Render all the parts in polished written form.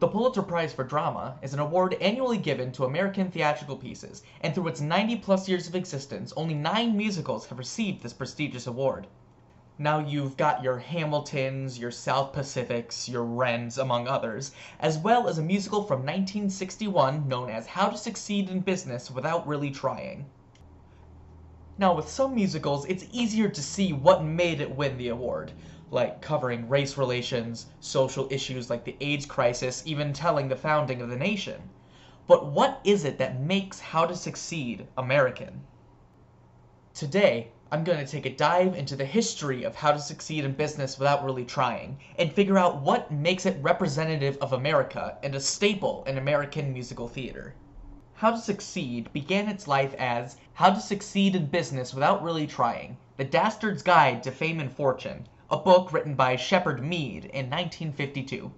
The Pulitzer Prize for Drama is an award annually given to American theatrical pieces, and through its 90-plus years of existence, only 9 musicals have received this prestigious award. Now you've got your Hamiltons, your South Pacifics, your Wrens, among others, as well as a musical from 1961 known as How to Succeed in Business Without Really Trying. Now with some musicals, it's easier to see what made it win the award, like covering race relations, social issues like the AIDS crisis, even telling the founding of the nation. But what is it that makes How to Succeed American? Today, I'm going to take a dive into the history of how to succeed in business without really trying, and figure out what makes it representative of America and a staple in American musical theater. How to Succeed began its life as How to Succeed in Business Without Really Trying, The Dastard's Guide to Fame and Fortune, a book written by Shepard Mead in 1952.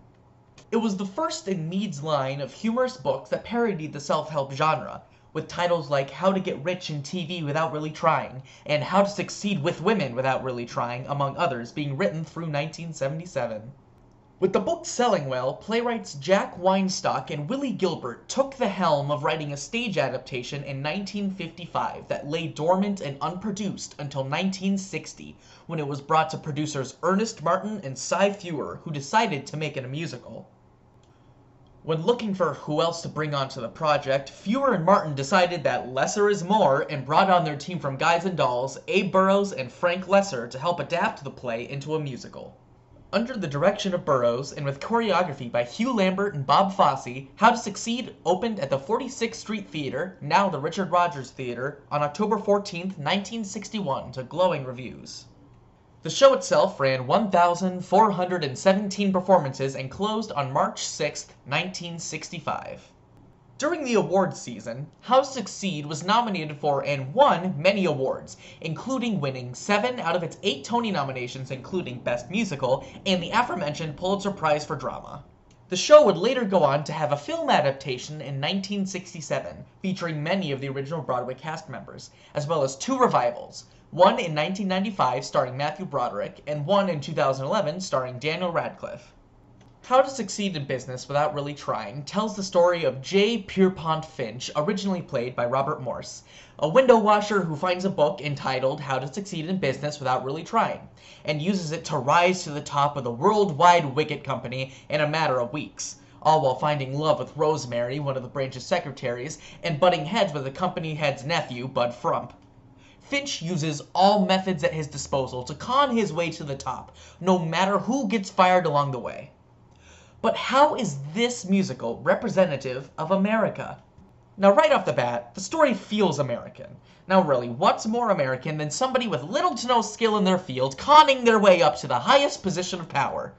It was the first in Mead's line of humorous books that parodied the self-help genre, with titles like How to Get Rich in TV Without Really Trying, and How to Succeed with Women Without Really Trying, among others, being written through 1977. With the book selling well, playwrights Jack Weinstock and Willie Gilbert took the helm of writing a stage adaptation in 1955 that lay dormant and unproduced until 1960, when it was brought to producers Ernest Martin and Cy Feuer, who decided to make it a musical. When looking for who else to bring onto the project, Feuer and Martin decided that lesser is more and brought on their team from Guys and Dolls, Abe Burrows and Frank Lesser, to help adapt the play into a musical. Under the direction of Burrows, and with choreography by Hugh Lambert and Bob Fosse, How to Succeed opened at the 46th Street Theater, now the Richard Rodgers Theater, on October 14, 1961, to glowing reviews. The show itself ran 1,417 performances and closed on March 6, 1965. During the awards season, How to Succeed was nominated for and won many awards, including winning 7 out of its 8 Tony nominations, including Best Musical and the aforementioned Pulitzer Prize for Drama. The show would later go on to have a film adaptation in 1967, featuring many of the original Broadway cast members, as well as 2 revivals, one in 1995 starring Matthew Broderick, and one in 2011 starring Daniel Radcliffe. How to Succeed in Business Without Really Trying tells the story of J. Pierpont Finch, originally played by Robert Morse, a window washer who finds a book entitled How to Succeed in Business Without Really Trying, and uses it to rise to the top of the worldwide Wicket Company in a matter of weeks, all while finding love with Rosemary, one of the branch's secretaries, and butting heads with the company head's nephew, Bud Frump. Finch uses all methods at his disposal to con his way to the top, no matter who gets fired along the way. But how is this musical representative of America? Now right off the bat, the story feels American. Now really, what's more American than somebody with little to no skill in their field conning their way up to the highest position of power?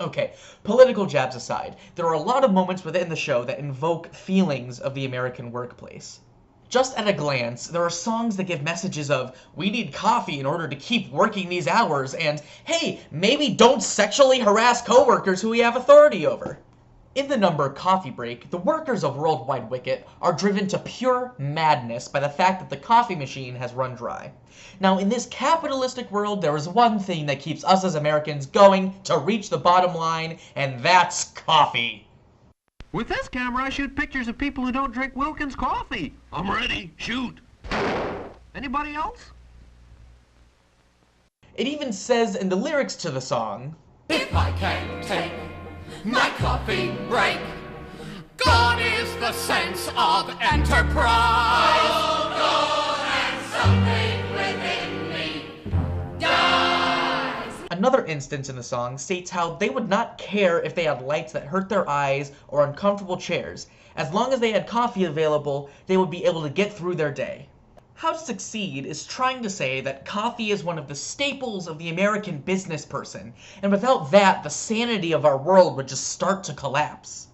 Okay, political jabs aside, there are a lot of moments within the show that invoke feelings of the American workplace. Just at a glance, there are songs that give messages of, we need coffee in order to keep working these hours, and, hey, maybe don't sexually harass coworkers who we have authority over. In the number Coffee Break, the workers of Worldwide Wicket are driven to pure madness by the fact that the coffee machine has run dry. Now, in this capitalistic world, there is one thing that keeps us as Americans going to reach the bottom line, and that's coffee. With this camera, I shoot pictures of people who don't drink Wilkins coffee. I'm ready. Shoot. Anybody else? It even says in the lyrics to the song, If I can take my coffee break, gone is the sense of enterprise. Oh, gone, and something within me dies. Another instance in the song states how they would not care if they had lights that hurt their eyes or uncomfortable chairs. As long as they had coffee available, they would be able to get through their day. How to Succeed is trying to say that coffee is one of the staples of the American business person, and without that, the sanity of our world would just start to collapse.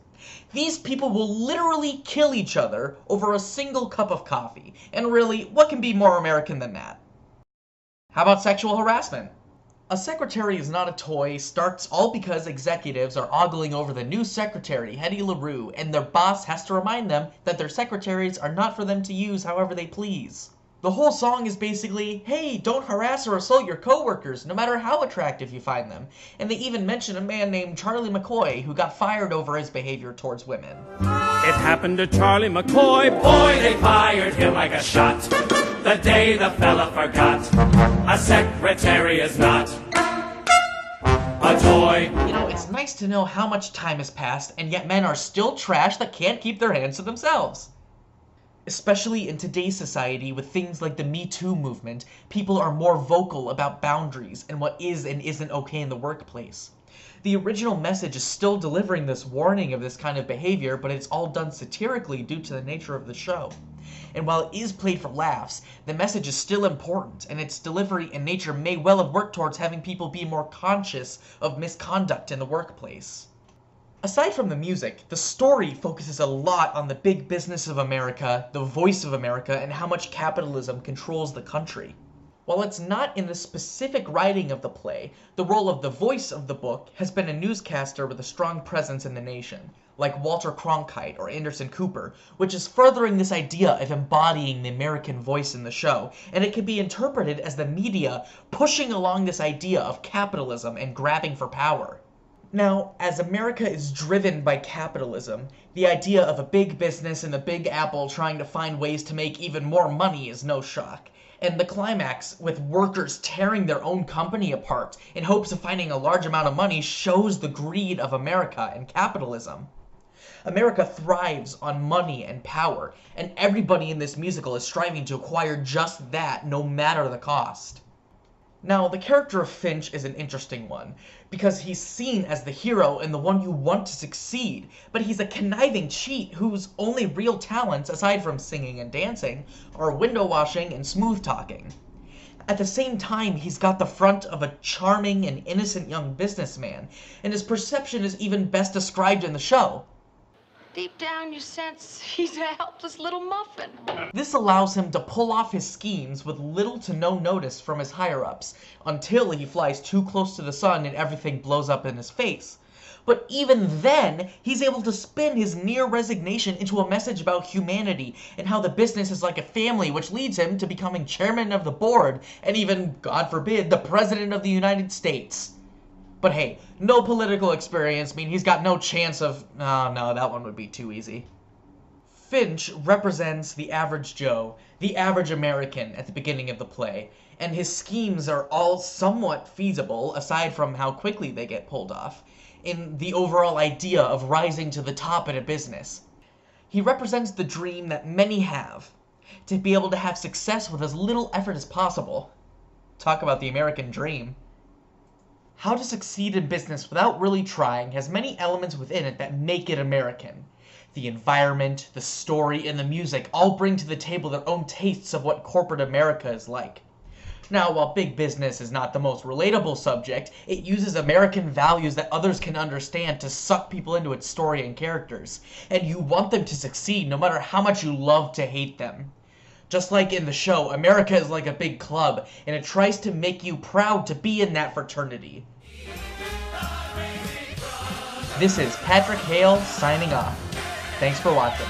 These people will literally kill each other over a single cup of coffee, and really, what can be more American than that? How about sexual harassment? A secretary is not a toy starts all because executives are ogling over the new secretary, Hetty LaRue, and their boss has to remind them that their secretaries are not for them to use however they please. The whole song is basically, hey, don't harass or assault your coworkers, no matter how attractive you find them. And they even mention a man named Charlie McCoy who got fired over his behavior towards women. It happened to Charlie McCoy. Boy, they fired him like a shot. The day the fella forgot a secretary is not a toy. You know, it's nice to know how much time has passed, and yet men are still trash that can't keep their hands to themselves. Especially in today's society with things like the Me Too movement, people are more vocal about boundaries and what is and isn't okay in the workplace. The original message is still delivering this warning of this kind of behavior, but it's all done satirically due to the nature of the show. And while it is played for laughs, the message is still important, and its delivery and nature may well have worked towards having people be more conscious of misconduct in the workplace. Aside from the music, the story focuses a lot on the big business of America, the voice of America, and how much capitalism controls the country. While it's not in the specific writing of the play, the role of the voice of the book has been a newscaster with a strong presence in the nation, like Walter Cronkite or Anderson Cooper, which is furthering this idea of embodying the American voice in the show, and it can be interpreted as the media pushing along this idea of capitalism and grabbing for power. Now, as America is driven by capitalism, the idea of a big business and the Big Apple trying to find ways to make even more money is no shock. And the climax, with workers tearing their own company apart in hopes of finding a large amount of money, shows the greed of America and capitalism. America thrives on money and power, and everybody in this musical is striving to acquire just that, no matter the cost. Now, the character of Finch is an interesting one, because he's seen as the hero and the one you want to succeed, but he's a conniving cheat whose only real talents, aside from singing and dancing, are window washing and smooth talking. At the same time, he's got the front of a charming and innocent young businessman, and his perception is even best described in the show. Deep down you sense he's a helpless little muffin. This allows him to pull off his schemes with little to no notice from his higher-ups, until he flies too close to the sun and everything blows up in his face. But even then, he's able to spin his near resignation into a message about humanity and how the business is like a family, which leads him to becoming chairman of the board and even, God forbid, the president of the United States. But hey, no political experience mean he's got no chance of... Oh no, that one would be too easy. Finch represents the average Joe, the average American at the beginning of the play, and his schemes are all somewhat feasible, aside from how quickly they get pulled off, in the overall idea of rising to the top in a business. He represents the dream that many have, to be able to have success with as little effort as possible. Talk about the American dream. How to succeed in business without really trying has many elements within it that make it American. The environment, the story, and the music all bring to the table their own tastes of what corporate America is like. Now, while big business is not the most relatable subject, it uses American values that others can understand to suck people into its story and characters, and you want them to succeed no matter how much you love to hate them. Just like in the show, America is like a big club, and it tries to make you proud to be in that fraternity. This is Patrick Hale signing off. Thanks for watching.